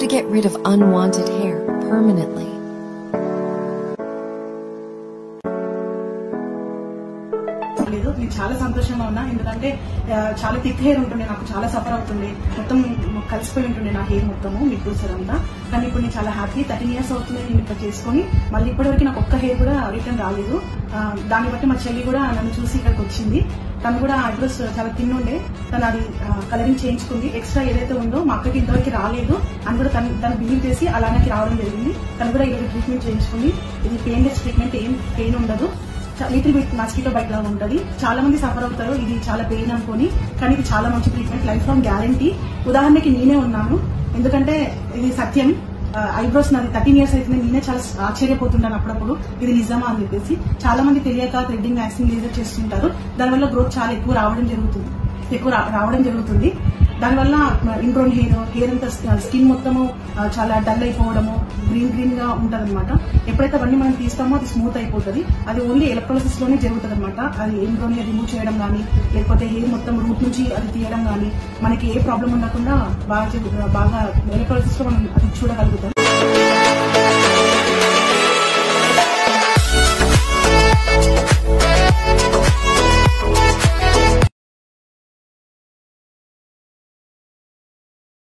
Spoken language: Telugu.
to get rid of unwanted hair permanently. నేను చాలా సంతోషంగా ఉన్నా, ఎందుకంటే చాలా థిక్ హెయిర్ ఉంటుండే, నాకు చాలా సఫర్ అవుతుండే, మొత్తం కలిసిపోయి ఉంటుండే నా హెయిర్ మొత్తము మిడ్ రూట్స్ అంతా. కానీ ఇప్పుడు నేను చాలా హ్యాపీ. 13 years అవుతుంది నేను ఇక్కడ చేసుకుని. మళ్ళీ ఇప్పటివరకు నాకు ఒక్క హెయిర్ కూడా రిటర్న్ రాలేదు. దాన్ని బట్టి మా చెల్లి కూడా నన్ను చూసి ఇక్కడికి వచ్చింది. తను కూడా ఐబ్రోస్ చాలా తిన్ ఉండే, తను అది కలరింగ్ చేయించుకుంది. ఎక్స్ట్రా ఏదైతే ఉందో మా అక్కకి ఇంతవరకు రాలేదు అని కూడా తను బిలీవ్ చేసి అలానే రావడం జరిగింది. తను కూడా ఈరోజు ట్రీట్మెంట్ చేయించుకుంది. ఇది పెయిన్లెస్ ట్రీట్మెంట్, ఏం పెయిన్ ఉండదు. లిటిల్ బిట్ మస్కిటో బైట్ లాగా ఉంటుంది. చాలా మంది సఫర్ అవుతారు ఇది చాలా పెయిన్ అనుకుని, కానీ ఇది చాలా మంచి ట్రీట్మెంట్, లైఫ్ లాంగ్ గ్యారంటీ. ఉదాహరణకి నేనే ఉన్నాను, ఎందుకంటే ఇది సత్యం. ఐబ్రోస్ నాది 13 years అయితే నేనే చాలా ఆశ్చర్యపోతున్నాను అప్పుడప్పుడు ఇది నిజమా అని చెప్పేసి. చాలా మంది తెలియక థ్రెడ్డింగ్, వ్యాక్సింగ్, లేజర్ చేస్తుంటారు. దానివల్ల గ్రోత్ చాలా ఎక్కువ రావడం జరుగుతుంది. దానివల్ల ఇంగ్రోన్ హెయిర్ అంతా స్కిన్ మొత్తము చాలా డల్ అయిపోవడము, గ్రీన్ గా ఉంటది అనమాట. ఎప్పుడైతే అవన్నీ మనం తీస్తామో అది స్మూత్ అయిపోతుంది. అది ఓన్లీ ఎలక్ట్రోలిసిస్ లోనే జరుగుతుంది అనమాట. అది ఇంగ్రోన్ రిమూవ్ చేయడం కానీ, లేకపోతే హెయిర్ మొత్తం రూట్ నుంచి అది తీయడం కానీ, మనకి ఏ ప్రాబ్లం ఉండకుండా బాగా ఎలక్ట్రోలిసిస్ లో మనం అది చూడగలుగుతాం.